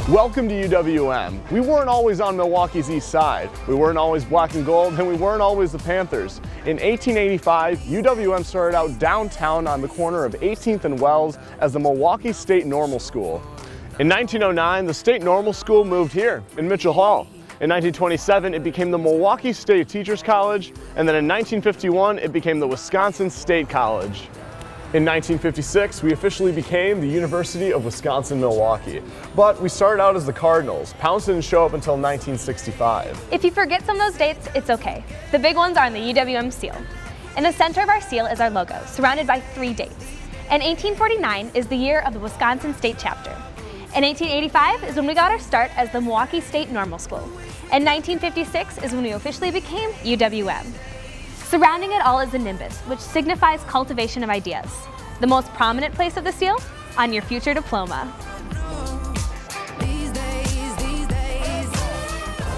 Welcome to UWM. We weren't always on Milwaukee's east side. We weren't always black and gold, and we weren't always the Panthers. In 1885, UWM started out downtown on the corner of 18th and Wells as the Milwaukee State Normal School. In 1909, the State Normal School moved here in Mitchell Hall. In 1927, it became the Milwaukee State Teachers College, and then in 1951, it became the Wisconsin State College. In 1956, we officially became the University of Wisconsin-Milwaukee. But we started out as the Cardinals. Pounce didn't show up until 1965. If you forget some of those dates, it's okay. The big ones are on the UWM seal. In the center of our seal is our logo, surrounded by 3 dates. And 1849 is the year of the Wisconsin State Chapter. In 1885 is when we got our start as the Milwaukee State Normal School. And 1956 is when we officially became UWM. Surrounding it all is the nimbus, which signifies cultivation of ideas. The most prominent place of the seal? On your future diploma.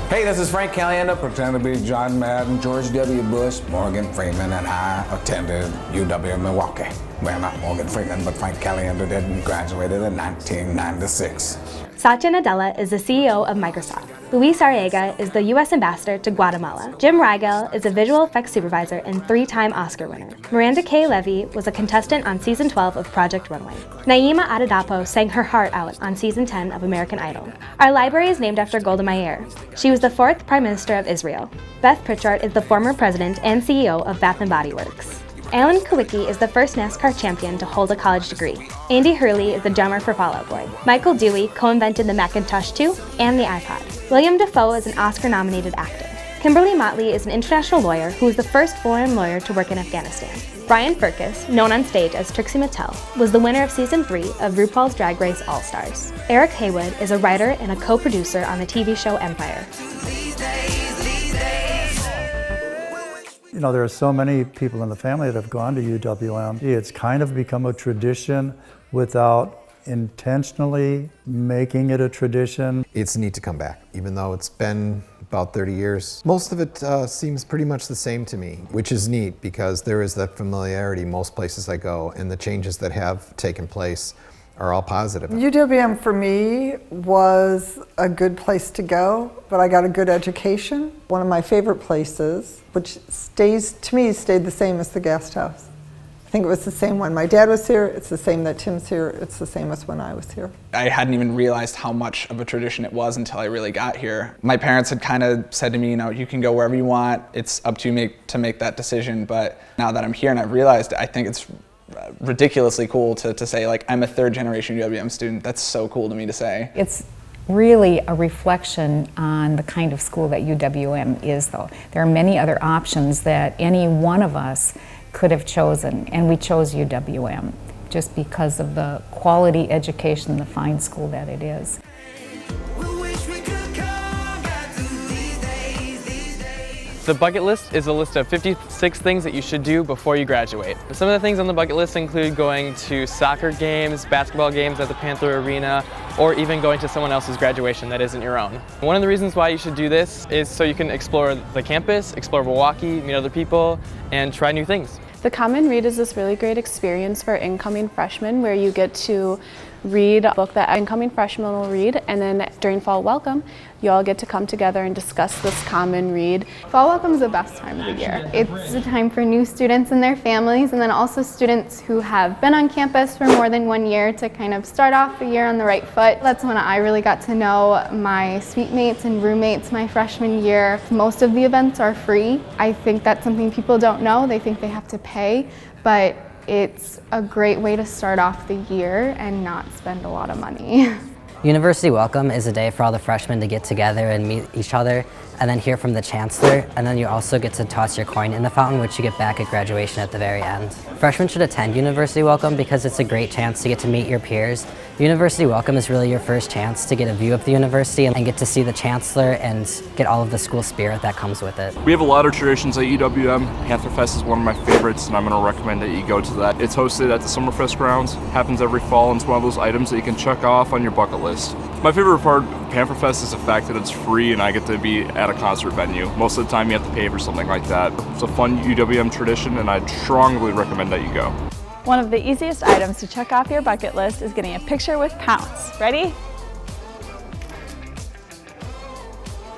Hey, this is Frank Caliendo, pretending to be John Madden, George W. Bush, Morgan Freeman, and I attended UW-Milwaukee. Well, not Morgan Freeman, but Frank Caliendo did and graduated in 1996. Satya Nadella is the CEO of Microsoft. Luis Arriaga is the U.S. Ambassador to Guatemala. Jim Rigel is a visual effects supervisor and 3-time Oscar winner. Miranda K. Levy was a contestant on season 12 of Project Runway. Naima Adedapo sang her heart out on season 10 of American Idol. Our library is named after Golda Meir. She was the 4th Prime Minister of Israel. Beth Pritchard is the former president and CEO of Bath & Body Works. Alan Kawicki is the first NASCAR champion to hold a college degree. Andy Hurley is the drummer for Fall Out Boy. Michael Dewey co-invented the Macintosh 2 and the iPod. William Dafoe is an Oscar-nominated actor. Kimberly Motley is an international lawyer who was the first foreign lawyer to work in Afghanistan. Brian Firkus, known on stage as Trixie Mattel, was the winner of season 3 of RuPaul's Drag Race All-Stars. Eric Haywood is a writer and a co-producer on the TV show Empire. You know, there are so many people in the family that have gone to UWM. It's kind of become a tradition without intentionally making it a tradition. It's neat to come back, even though it's been about 30 years. Most of it seems pretty much the same to me, which is neat because there is that familiarity most places I go, and the changes that have taken place are all positive. UWM for me was a good place to go, but I got a good education. One of my favorite places, which stayed the same as the guest house. I think it was the same when my dad was here, it's the same that Tim's here, it's the same as when I was here. I hadn't even realized how much of a tradition it was until I really got here. My parents had kind of said to me, you know, you can go wherever you want, it's up to you to make that decision, but now that I'm here and I've realized it, I think it's ridiculously cool to say, like, I'm a 3rd generation UWM student. That's so cool to me to say. It's really a reflection on the kind of school that UWM is, though. There are many other options that any one of us could have chosen, and we chose UWM just because of the quality education, the fine school that it is. The bucket list is a list of 56 things that you should do before you graduate. Some of the things on the bucket list include going to soccer games, basketball games at the Panther Arena, or even going to someone else's graduation that isn't your own. One of the reasons why you should do this is so you can explore the campus, explore Milwaukee, meet other people, and try new things. The Common Read is this really great experience for incoming freshmen where you get to read a book that incoming freshmen will read, and then during Fall Welcome, you all get to come together and discuss this common read. Fall Welcome is the best time of the year. It's a time for new students and their families, and then also students who have been on campus for more than 1 year to kind of start off the year on the right foot. That's when I really got to know my suite mates and roommates my freshman year. Most of the events are free. I think that's something people don't know. They think they have to pay, but it's a great way to start off the year and not spend a lot of money. University Welcome is a day for all the freshmen to get together and meet each other and then hear from the chancellor, and then you also get to toss your coin in the fountain, which you get back at graduation at the very end. Freshmen should attend University Welcome because it's a great chance to get to meet your peers. University Welcome is really your first chance to get a view of the university and get to see the chancellor and get all of the school spirit that comes with it. We have a lot of traditions at UWM. Pantherfest is one of my favorites, and I'm going to recommend that you go to that. It's hosted at the Summerfest grounds, happens every fall, and it's one of those items that you can check off on your bucket list. My favorite part of Pantherfest is the fact that it's free and I get to be at a concert venue. Most of the time you have to pay for something like that. It's a fun UWM tradition, and I'd strongly recommend that you go. One of the easiest items to check off your bucket list is getting a picture with Pounce. Ready?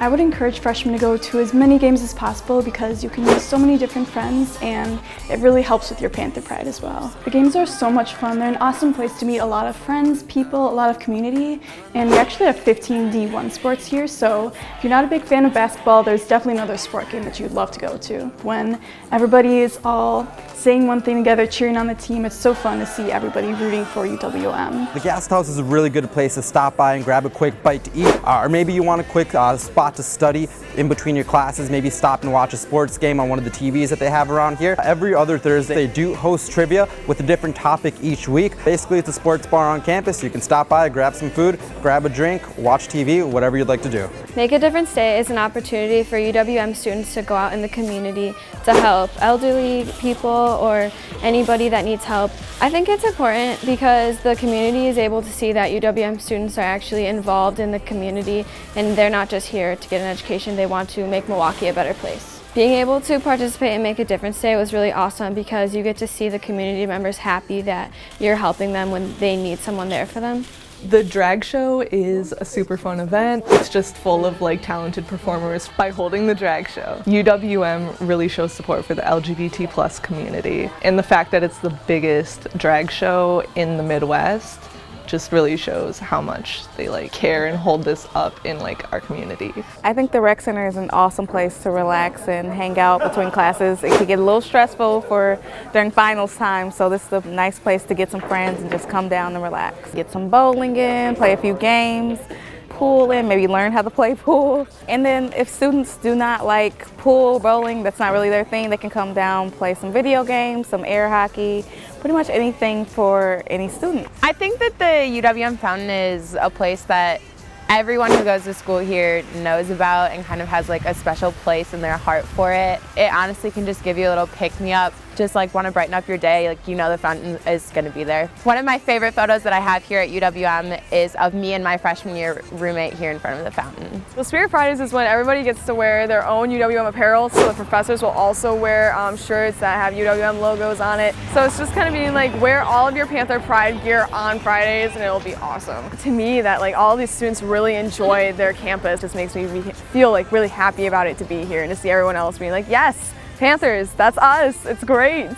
I would encourage freshmen to go to as many games as possible because you can use so many different friends and it really helps with your Panther pride as well. The games are so much fun. They're an awesome place to meet a lot of friends, people, a lot of community, and we actually have 15 D1 sports here, so if you're not a big fan of basketball, there's definitely another sport game that you'd love to go to. When everybody is all saying one thing together, cheering on the team, it's so fun to see everybody rooting for UWM. The Guest House is a really good place to stop by and grab a quick bite to eat, or maybe you want a quick spot to study in between your classes, maybe stop and watch a sports game on one of the TVs that they have around here. Every other Thursday they do host trivia with a different topic each week. Basically it's a sports bar on campus. You can stop by, grab some food, grab a drink, watch TV, whatever you'd like to do. Make a Difference Day is an opportunity for UWM students to go out in the community to help elderly people or anybody that needs help. I think it's important because the community is able to see that UWM students are actually involved in the community and they're not just here to get an education, they want to make Milwaukee a better place. Being able to participate in Make a Difference Day was really awesome because you get to see the community members happy that you're helping them when they need someone there for them. The drag show is a super fun event. It's just full of talented performers. By holding the drag show, UWM really shows support for the LGBT+ community. And the fact that it's the biggest drag show in the Midwest just really shows how much they care and hold this up in our community. I think the rec center is an awesome place to relax and hang out between classes. It can get a little stressful during finals time, so this is a nice place to get some friends and just come down and relax. Get some bowling in, play a few games, pool in, maybe learn how to play pool. And then if students do not like pool, bowling, that's not really their thing, they can come down, play some video games, some air hockey, pretty much anything for any student. I think that the UWM Fountain is a place that everyone who goes to school here knows about and kind of has a special place in their heart for it. It honestly can just give you a little pick-me-up, just want to brighten up your day, you know the fountain is going to be there. One of my favorite photos that I have here at UWM is of me and my freshman year roommate here in front of the fountain. Well, Spirit Fridays is when everybody gets to wear their own UWM apparel, so the professors will also wear shirts that have UWM logos on it. So it's just kind of being wear all of your Panther Pride gear on Fridays and it'll be awesome. To me, that all these students really enjoy their campus just makes me feel really happy about it to be here and to see everyone else being yes, Panthers, that's us, it's great.